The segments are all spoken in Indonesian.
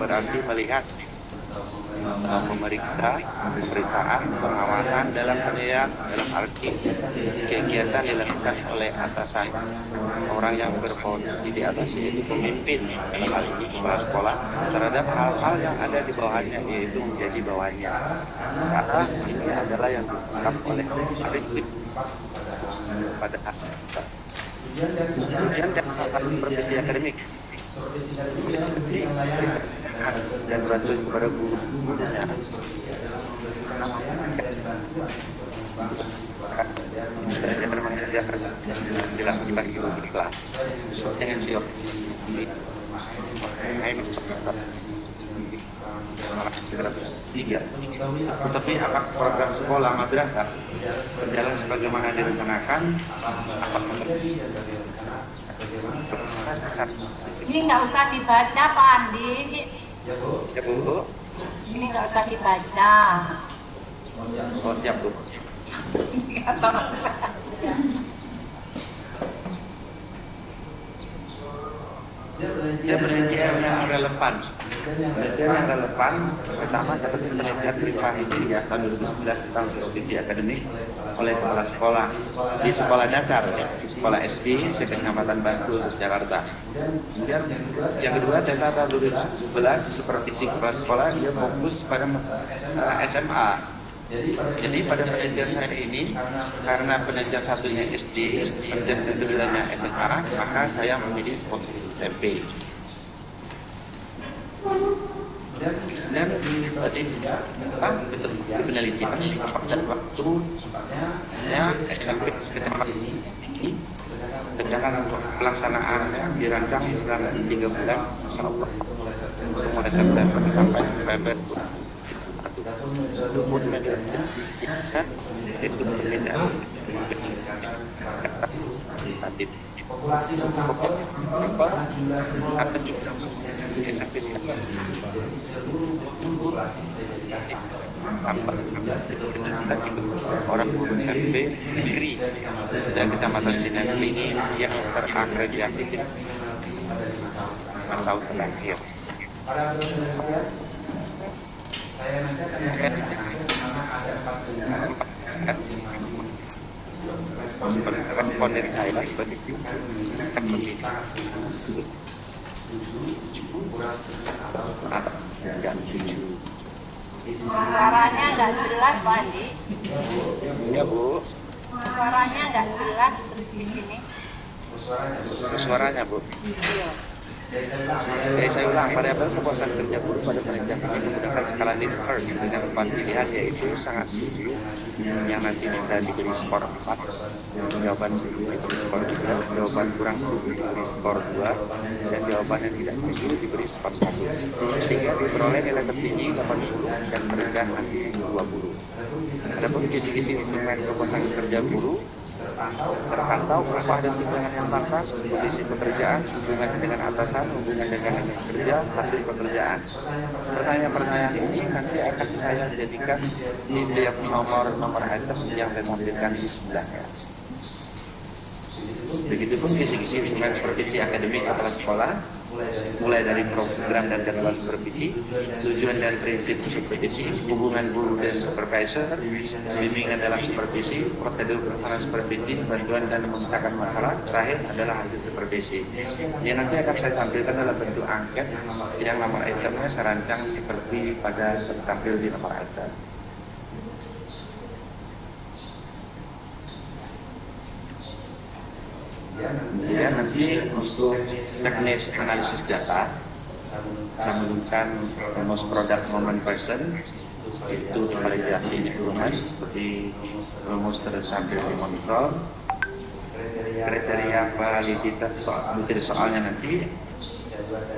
berarti melihat memeriksa pemberitaan, pengawasan dalam arti kegiatan dilakukan oleh atasan orang yang berposisi di atas, yaitu pemimpin dalam hal ini kepala sekolah, terhadap hal-hal yang ada di bawahnya, yaitu menjadi bawahnya. Saat ini adalah yang diungkap oleh Arifin pada kemudian dan sasaran supervisi akademik dan bantuan kepada guru-gurunya belajar mengajar dilakukan di kelas dengan siap tiga. Tetapi apakah program sekolah madrasah berjalan sebagaimana direncanakan? Ini nggak usah dibaca Pak Andi. Ya Bu. Ini nggak usah dibaca. Oh siap Bu. Dia penelitian yang relevan. Penelitian yang relevan pertama seperti penelitian Rifah ini ya tahun 2011 tentang supervisi akademik oleh kepala sekolah di sekolah dasar ya, di sekolah SD Kecamatan Bantul Jakarta. Kemudian yang kedua data tahun 2011 supervisi kepala sekolah dia fokus pada SMA. Jadi pada penelitian saya ini karena penelitian satunya SD, penelitian keduanya SMA, maka saya memilih SMP. Dan tadi betul penelitian dan waktu saya SMP ke tempat ini, sedangkan untuk pelaksanaannya dirancang selama 3 bulan, Masya Allah, untuk mulai September sampai November. Kemudian itu berbeda populasi yang sampai akan juga orang guru SMP negeri dan Kecamatan Cinangka ini yang terakreditasi tahun terakhir. Saya nanti akan mana ada 4 respon dari saya seperti itu Suaranya nggak jelas Pak Andi. Ya Bu. Suaranya nggak jelas di sini. Suaranya Bu. Iya. Saya ulang, variabel kepuasan kerja guru pada penelitian ini menggunakan skala Likert dengan 4 pilihan, yaitu sangat setuju yang nanti bisa diberi skor 4, jawaban setuju diberi skor 3, jawaban kurang setuju diberi skor 2, dan jawaban yang tidak setuju diberi skor 1, sehingga diperoleh nilai tertinggi 80 dan terendah nanti 20. Adapun kisi-kisi instrumen kepuasan kerja guru terpantau upah dan tunjangan yang pantas, kondisi pekerjaan, hubungan dengan atasan, hubungan dengan rekan kerja, hasil pekerjaan. Pertanyaan-pertanyaan ini nanti akan saya jadikan di setiap nomor item yang ditampilkan di sebelahnya. Begitupun kisi-kisi instrumen supervisi akademik kepala sekolah, mulai dari program dan jadwal supervisi, tujuan dan prinsip supervisi, hubungan guru dan supervisor, bimbingan dalam supervisi, prosedur pelaksanaan supervisi, bantuan dan memecahkan masalah, terakhir adalah hasil supervisi. Yang nanti akan saya tampilkan dalam bentuk angket yang nomor itemnya serancang seperti pada tertampil di nomor item. Ya, nanti untuk teknis analisis data saya menggunakan rumus product moment person, yaitu validasi instrumen seperti rumus tertampil di monitor. Kriteria validitas soalnya nanti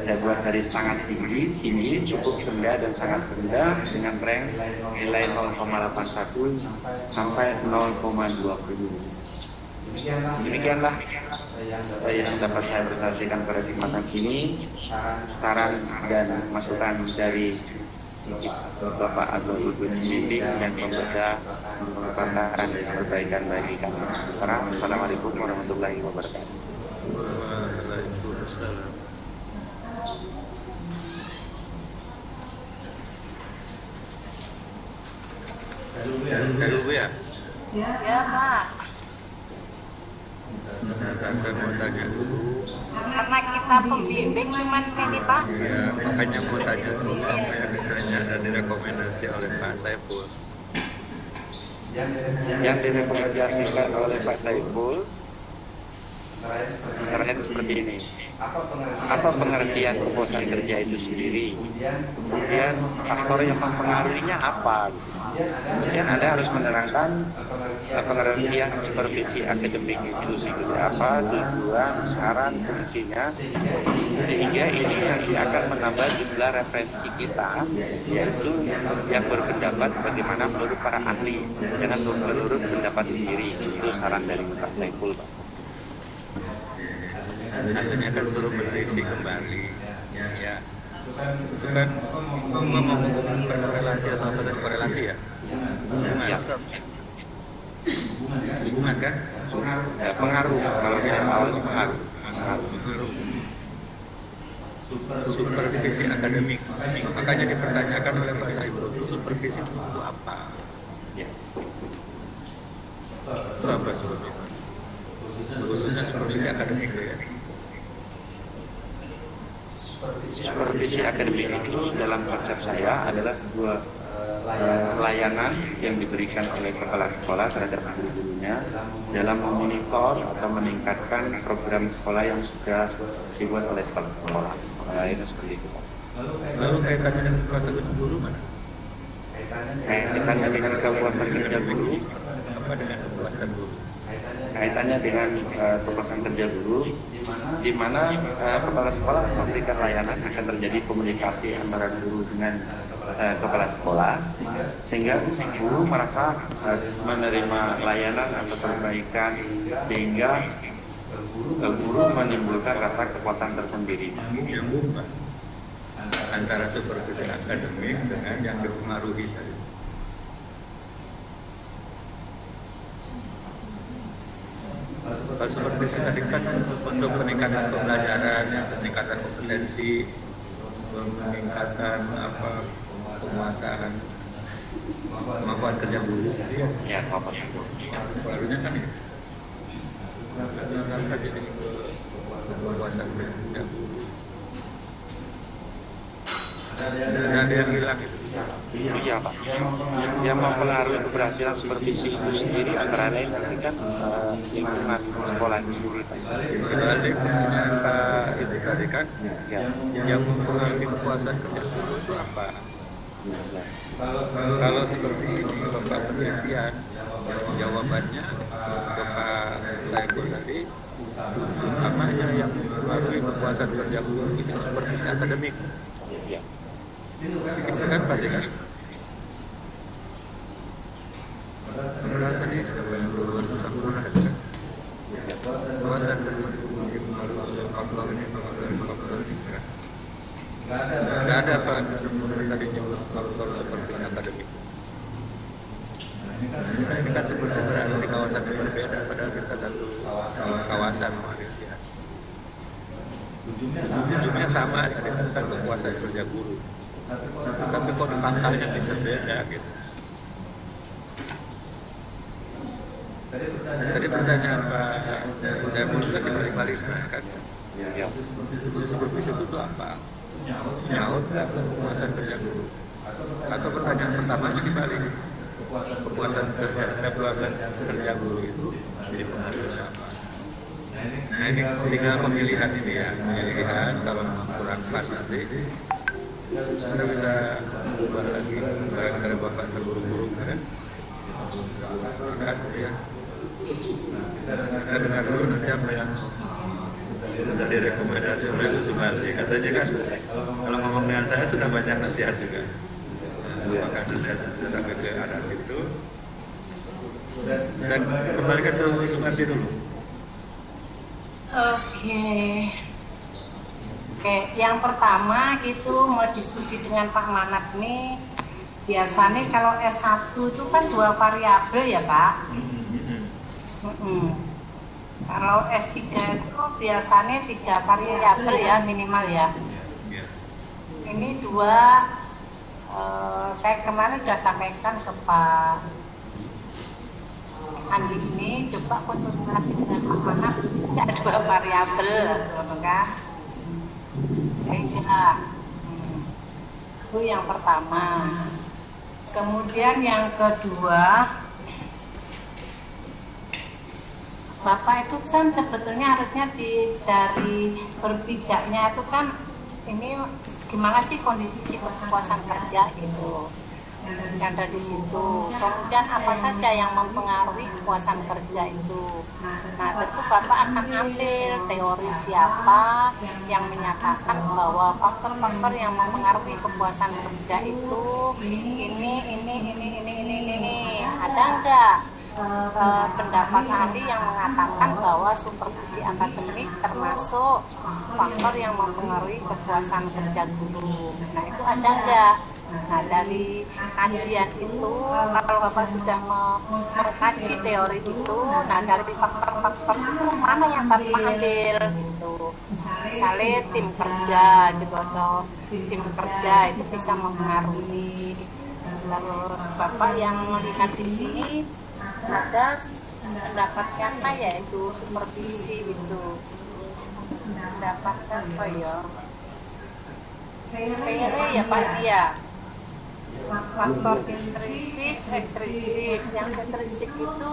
dibuat dari sangat tinggi, cukup rendah dan sangat rendah dengan rank nilai 0,81 sampai 0,20. Demikianlah yang dapat saya presentasikan pada kesempatan ini. Saran dan masukan dari Bapak Abdul Bimbing dan pembeda merupakan perbaikan bagi kami. Assalamualaikum warahmatullahi wabarakatuh. dulu ya. Ya Pak, Nah, saya mau tanya dulu. karena kita pembimbing cuman ini Pak. Ya, makanya mau tanya dulu apa yang ditanya dan direkomendasi oleh Pak Saiful. Yang direkomendasikan oleh Pak Saiful terkait seperti ini. Apa pengertian kepuasan kerja itu sendiri? Kemudian faktor yang mempengaruhinya apa? Kemudian Anda harus menerangkan pengertian supervisi akademik itu seperti apa, tujuan, syarat, fungsinya, sehingga ini yang akan menambah jumlah referensi kita, yaitu yang berpendapat bagaimana menurut para ahli, jangan menurut pendapat sendiri. Itu saran dari Pak Saiful, Pak. Artinya kan suruh merevisi kembali. Ya, itu kan ngomong korelasi atau tidak korelasi ya? Ya. Hubungan kan? Ya, pengaruh, kalau yang awalnya pengaruh. Supervisi akademik, makanya dipertanyakan oleh Pak Saiful, supervisi itu apa? Ya. Itu apa supervisi? Khususnya supervisi akademik ya. Supervisi akademik itu dalam konsep saya adalah sebuah layanan yang diberikan oleh kepala sekolah terhadap guru-gurunya dalam memonitor atau meningkatkan program sekolah yang sudah dibuat oleh sekolah. Lainnya seperti itu. Lalu kaitannya dengan kepuasan guru mana? Kaitannya dengan kepuasan kerja guru, Apa dengan kepuasan guru? kaitannya dengan kepuasan kerja guru, di mana kepala sekolah memberikan layanan akan terjadi komunikasi antara guru dengan kepala sekolah, sehingga guru merasa menerima layanan atau perbaikan, sehingga guru menimbulkan rasa kepuasan tersendiri. Nyambung Pak antara supervisi akademik dengan yang dipengaruhi tadi. Supervisi tadi kan untuk peningkatan pembelajaran, peningkatan kompetensi, peningkatan penguasaan kemampuan kerja guru. Ya, apa? Barunya kan itu. Sekarang jadi kepuasan kerja guru. Ada yang hilang itu. Iya Pak. Yang mempengaruhi keberhasilan supervisi itu sendiri antara lain nanti kan lingkungan sekolah itu sendiri. Sebaliknya itu tadi kan Ya. yang mempengaruhi kepuasan kerja guru itu apa? Kalau seperti ini Bapak penelitian, jawabannya ke Pak Saiful tadi, utamanya yang mempengaruhi kepuasan kerja guru itu supervisi akademik. Ya. Kita kan pasti kan. Menurut tadi siapa yang duluan sempurna kan? Kepuasan kerja guru dipengaruhi faktor ini, faktor ini kan. Nggak ada Pak tadi nyebut faktor supervisi akademik. Ini kan sebenarnya berada di kawasan yang berbeda, padahal kita satu kawasan. Ujungnya sama tadi tentang kepuasan kerja guru, tapi kok pangkalnya bisa beda gitu. Tadi pertanyaan Pak Saiful kan dibalik-balik sekarang kan. Ya. Supervisi itu apa? Nyaut nggak kepuasan kerja guru? Atau pertanyaan pertamanya dibalik, kepuasan kerja guru itu jadi pengaruh apa? Nah ini tinggal pemilihan ini ya, pemilihan kalau kurang pas nanti Anda bisa ubah lagi gara-gara Bapak seluruh guru kan? Ya. Kita dengar dulu nanti apa yang sudah direkomendasi oleh Bu Sumarsi. Katanya kan kalau ngomong dengan saya sudah banyak nasihat juga. Maka nasihat sudah ke arah situ. Saya kembalikan ke Bu Sumarsi dulu. Oke, yang pertama itu mau diskusi dengan Pak Manap nih. Biasanya kalau S1 itu kan 2 variabel ya Pak. Kalau S3 itu biasanya 3 variabel ya minimal ya. Ini 2, saya kemarin sudah sampaikan ke Pak Andi ini coba konsultasi dengan Pak Manap, ada 2 variabel, gitu kan? Itu yang pertama. Kemudian yang kedua, Bapak itu kan sebetulnya harusnya dari berpijaknya itu kan ini gimana sih kondisi kepuasan kerja gitu yang ada di situ. Kemudian apa saja yang mempengaruhi kepuasan kerja itu. Nah tentu Bapak akan ambil teori siapa yang menyatakan bahwa faktor-faktor yang mempengaruhi kepuasan kerja itu ini. Ada enggak pendapat ahli yang mengatakan bahwa supervisi akademik termasuk faktor yang mempengaruhi kepuasan kerja guru. Nah itu ada enggak? Nah dari kajian itu, kalau Bapak sudah mengkaji teori itu, nah dari faktor-faktor itu mana yang Bapak ambil gitu. Misalnya tim kerja gitu, atau tim kerja itu bisa mempengaruhi. Terus Bapak yang melihat di sini ada pendapat siapa ya, itu supervisi itu. Pendapat siapa ya? Kayaknya ya Pak dia. Faktor intrinsik, ekstrinsik. Yang intrinsik itu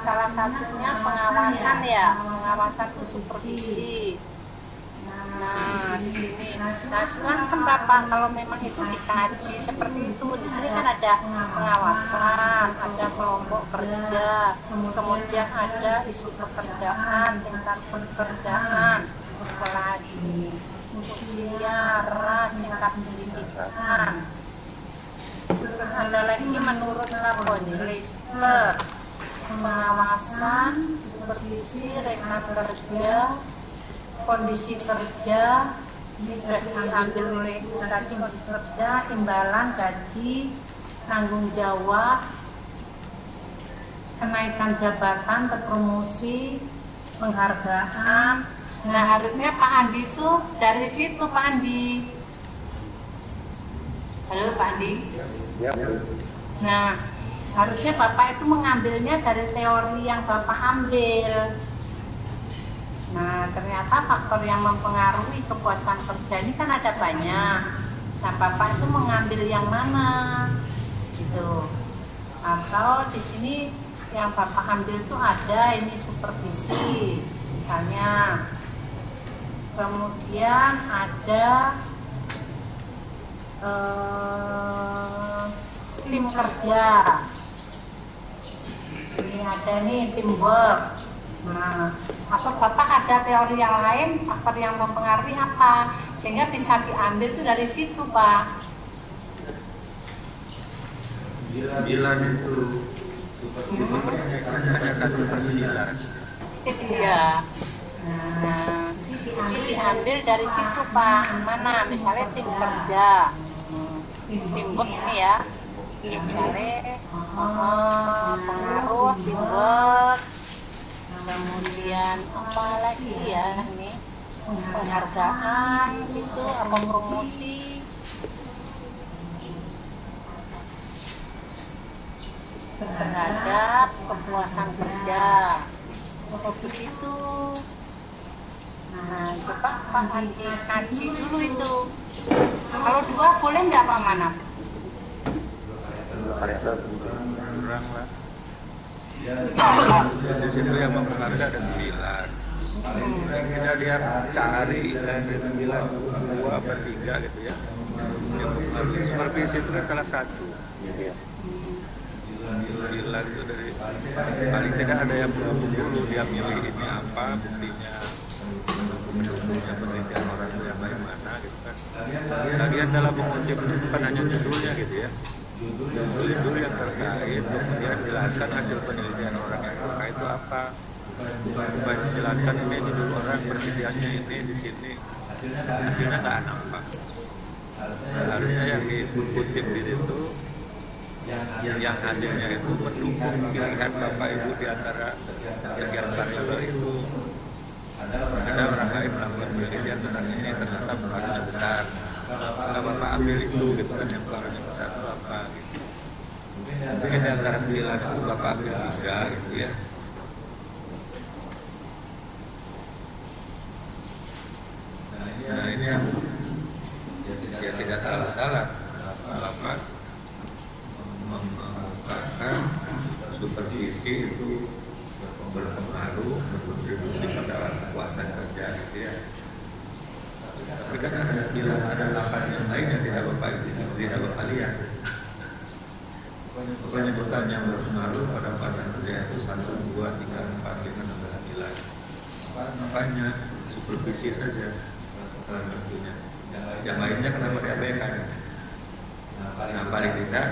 salah satunya pengawasan ya, pengawasan supervisi. Nah di sini, nah sekarang kan Bapak kalau memang itu dikaji seperti itu, di sini kan ada pengawasan, ada kelompok kerja, kemudian ada isu pekerjaan, tingkat pekerjaan, apalagi usia, ras, tingkat pendidikan. Terus ada lagi menurut Lister, pengawasan, supervisi, rekan kerja, kondisi kerja, ini sudah diambil oleh tadi kondisi kerja, imbalan, gaji, tanggung jawab, kenaikan jabatan, terpromosi, penghargaan. Nah harusnya Pak Andi itu dari situ Pak Andi. Halo Pak Andi. Nah harusnya Bapak itu mengambilnya dari teori yang Bapak ambil. Nah ternyata faktor yang mempengaruhi kepuasan kerja ini kan ada banyak. Nah Bapak itu mengambil yang mana gitu. Atau di sini yang Bapak ambil itu ada ini supervisi misalnya. Kemudian ada tim kerja. Ini ada nih teamwork. Nah, atau Bapak ada teori yang lain, faktor yang mempengaruhi apa, sehingga bisa diambil itu dari situ Pak. 9 itu hanya 1/9. Iya. Nah, ini diambil dari situ Pak. Mana? Misalnya tim kerja, teamwork ini ya. Misalnya pengaruh teamwork. Kemudian apa lagi ya ini penghargaan itu apa promosi terhadap kepuasan kerja begitu. Nah coba Pak Andi kaji dulu itu. Kalau 2 boleh nggak Pak Manap? Kurang lah. Di situ yang mempengaruhi ada 9. Kita lihat cari dari 9 2 apa 3 gitu ya. Yang mempengaruhi supervisi itu kan salah satu. 9 itu dari paling tidak ada yang bergabung dulu, dia milih ini apa buktinya, mendukungnya penelitian orang itu yang bagaimana gitu kan. Lagian dalam mengutip itu bukan hanya judulnya gitu ya, judul yang terkait, kemudian jelaskan hasil penelitian orang yang terkait itu apa, bukan jelaskan ini judul orang penelitiannya ini di sini, hasilnya nggak nampak. Harusnya yang dikutip di itu yang hasilnya itu mendukung pilihan Bapak Ibu di antara sekian variabel itu. Ada orang lain melakukan penelitian tentang ini, ternyata pengaruhnya besar. Kalau Bapak ambil itu gitu kan, yang pengaruhnya besar itu apa gitu. Mungkin di antara 9 itu Bapak ambil 3 gitu ya. Nah ini yang ya tidak salah Bapak mengungkapkan supervisi itu berpengaruh berkontribusi pada kepuasan kerja gitu ya. Tapi kan ada 8 yang lain yang tidak Bapak lihat. Penyebutan yang berpengaruh pada kepuasan kerja itu 1, 2, 3, 4, 5, 6, 9. Makanya supervisi saja salah satunya. Yang lainnya kenapa diabaikan? Nah paling tidak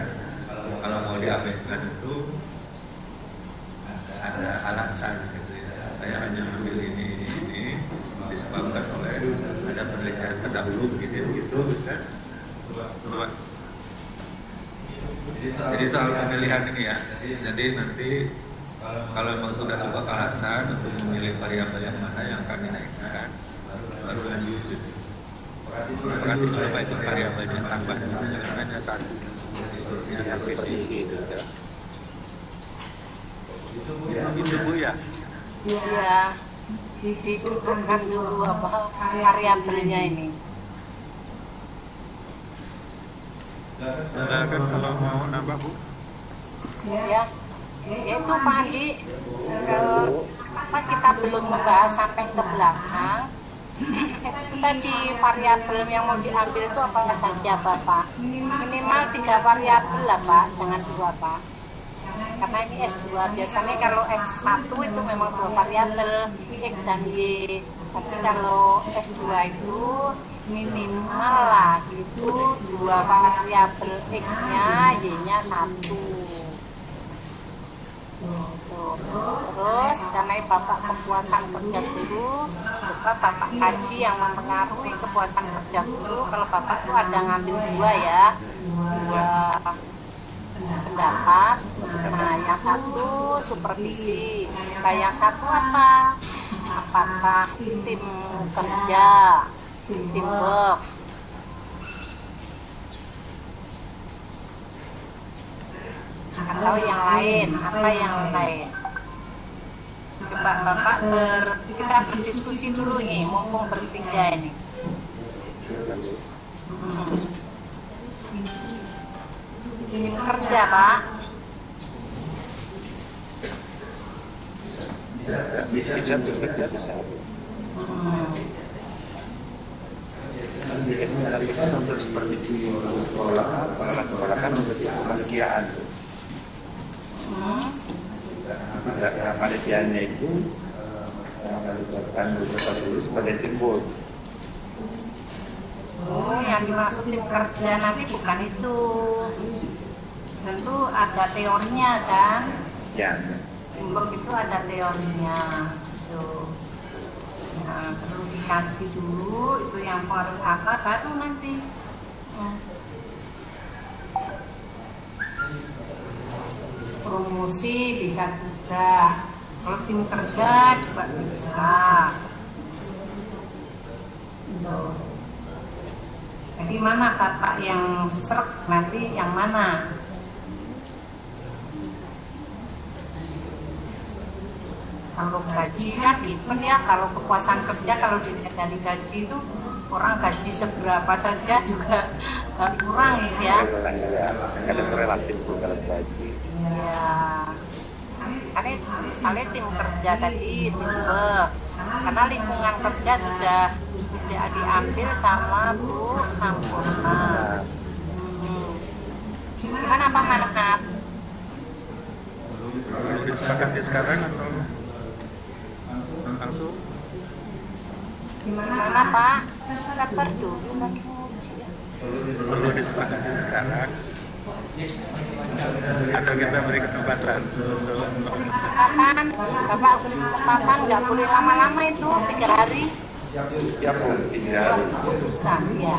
kalau mau diabaikan itu ada alasan gitu ya. Saya hanya ambil ini disebabkan oleh ada penelitian terdahulu gitu kan. Jadi soal pemilihan ini ya. Jadi nanti kalau memang sudah sebuah alasan untuk memilih variabel yang mana yang akan dinaikkan, baru lanjut gitu. Berarti berapa itu variabelnya tambah hanya 1 yang akuisisi itu ya. Itu Bu ya? Iya, ditentukan dulu apa variabelnya ini. Nah kan kalau mau nambah Bu? Ya, itu Pak Andi, apa kita belum membahas sampai ke belakang. Itu tadi variabel yang mau diambil itu apa saja Bapak? Minimal 3 variabel lah Pak, jangan 2 Pak. Karena ini S2, biasanya kalau S1 itu memang 2 variabel, X dan Y. Tapi kalau S2 itu minimal lah itu 2 variabel, X-nya, Y-nya 1. Terus karena Bapak kepuasan kerja guru, coba Bapak kaji yang mempengaruhi kepuasan kerja guru. Kalau Bapak tuh ada ngambil 2 ya, 2 pendapat. Nah yang 1 supervisi, nah yang 1 apa? Apakah tim kerja, teamwork, atau yang lain, apa yang lain? Coba Bapak kita berdiskusi dulu nih, mumpung bertiga ini. Tim kerja Pak. Bisa bekerja bisa. Tapi kan untuk seperti di sekolah kan menjadi kepanitiaan. Kepanitiaannya itu akan berstatus sebagai timbul. Oh, yang dimaksud tim kerja nanti bukan itu. Tentu ada teorinya kan? Ya. Timbul itu ada teorinya. Tuh. Nah, perlu dikaji dulu itu yang pengaruh apa baru nanti. Promosi bisa juga. Kalau tim kerja juga bisa. Jadi mana Bapak yang seret nanti yang mana? Kalau gaji kan gitu ya, kalau kepuasan kerja kalau dilihat dari gaji itu orang gaji seberapa saja juga kurang ya. Kadang relatif kalau gaji. Ya, karena misalnya tim kerja tadi teamwork, karena lingkungan kerja sudah diambil sama Bu Sampurna. Gimana Pak Manap? Disepakati sekarang atau langsung? Gimana Pak? Sabar dulu lagi. Perlu disepakati sekarang atau kita beri kesempatan untuk Kesempatan, Bapak beri kesempatan nggak boleh lama-lama itu 3 hari. Siap Bu, tidak. Bisa ya.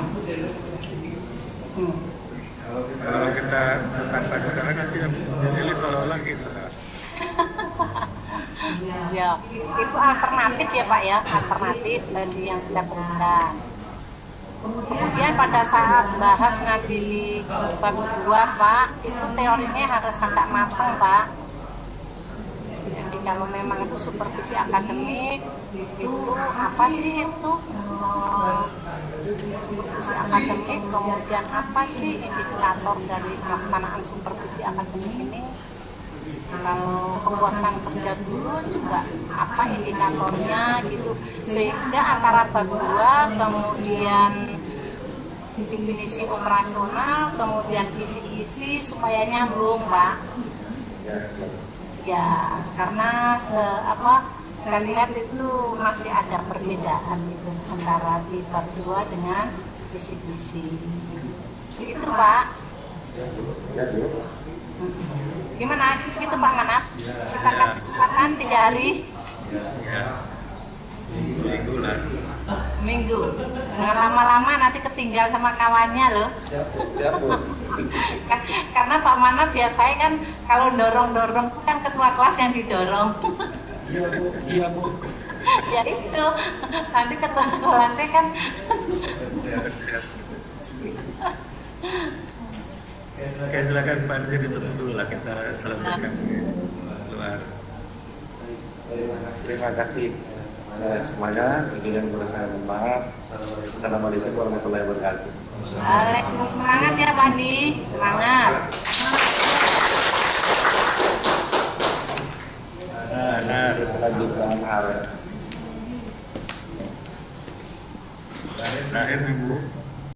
kalau kita tanpa sekarang nanti jadi seolah-olah gitu. Ya, itu alternatif ya Pak ya, alternatif dari yang kita berikan. Kemudian pada saat bahas nanti di bab 2 Pak, itu teorinya harus agak matang Pak. Jadi kalau memang itu supervisi akademik, itu apa sih itu supervisi akademik, kemudian apa sih indikator dari pelaksanaan supervisi akademik ini. Kalau kepuasan kerja guru juga apa indikatornya gitu, sehingga antara bab 2 kemudian definisi operasional kemudian isi-isi supaya nyambung Pak. Ya karena saya lihat itu masih ada perbedaan gitu antara di bab 2 dengan isi-isi itu Pak. Gimana gitu Pak Manap? Kita kasih kesempatan 3 hari. Ya, seminggu lah. Minggu. Jangan lama-lama nanti ketinggal sama kawannya loh. Karena Pak Manap biasanya kan kalau dorong-dorong itu kan ketua kelas yang didorong. Iya Bu. Ya itu nanti ketua kelasnya kan. Oke, silakan Pak Dirjen ditutup dulu lah, kita selesaikan luar. Terima kasih semuanya. Kemudian saya mohon maaf. Assalamualaikum warahmatullahi wabarakatuh. Waalaikumsalam. Semangat ya Pak Andi, semangat. Nah, Lanjutkan hal